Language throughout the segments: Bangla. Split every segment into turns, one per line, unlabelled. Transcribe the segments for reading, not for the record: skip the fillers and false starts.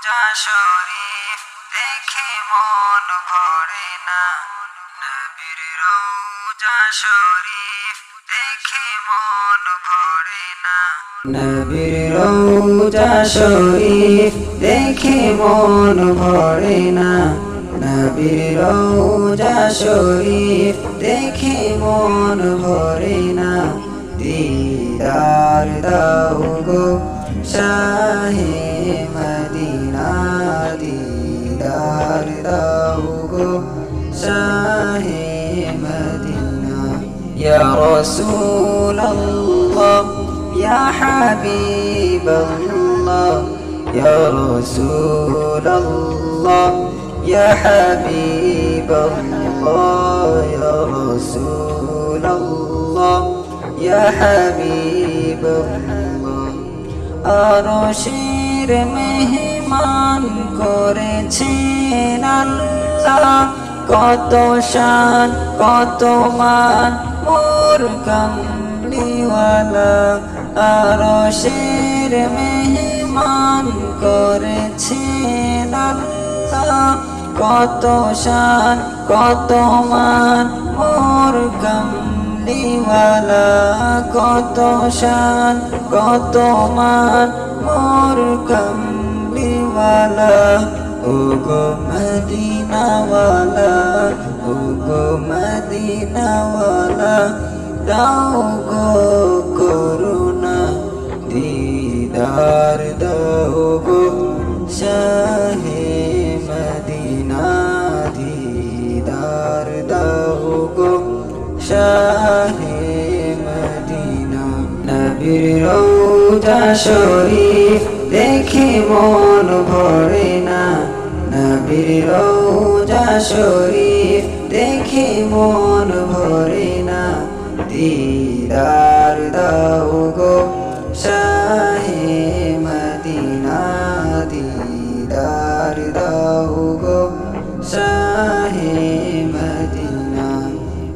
রওজা শরীফ দেখে মন ভরে না, নবীর রওজা শরীফ দেখে মন ভরে না, নবীর রওজা শরীফ দেখে মন ভরে না, নবীর রওজা শরীফ দেখে মন ভরে না। দিদার দাও গো শাহে মদিনা, দিদার দাও গো শাহে মদিনা। ইয়া রাসূলাল্লাহ ইয়া হাবিবাল্লাহ, ইয়া রাসূলাল্লাহ ইয়া হাবিবাল্লাহ, ইয়া রাসূলাল্লাহ ইয়া হাবিবাল্লাহ। আরশের মেহমান করেছেন আল্লাহ, কত শান কত মান মোর কামলিওয়ালা। আরশের মেহমান করেছেন আল্লাহ, কত শান কত মান মোর কামলিওয়ালা, কত শান কত মান মোর কামলিওয়ালা। ও গো মদিনাওয়ালা, ও গো মদিনাওয়ালা, দাও গো করুণা, দিদার দাও গো শাহে মদিনা, দিদার দাও গো শাহে মদিনা। নবীর রওজা শরীফ দেখে মন ভরে না, নবীর রওজা শরীফ দেখে মন ভরে না। দিদার দাও গো শাহে মদিনা, দিদার দাও গো শাহে মদিনা।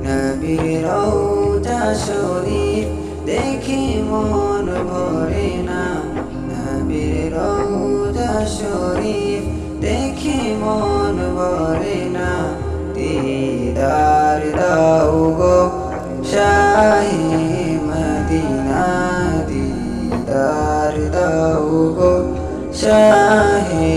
নবীর রওজা শরীফ দেখে মন ভরে না, নবীর রওজা শরীফ দেখে মন ভরে না। দিদার দাও গো শাহে মদিনা, দিদার দাও গো শাহে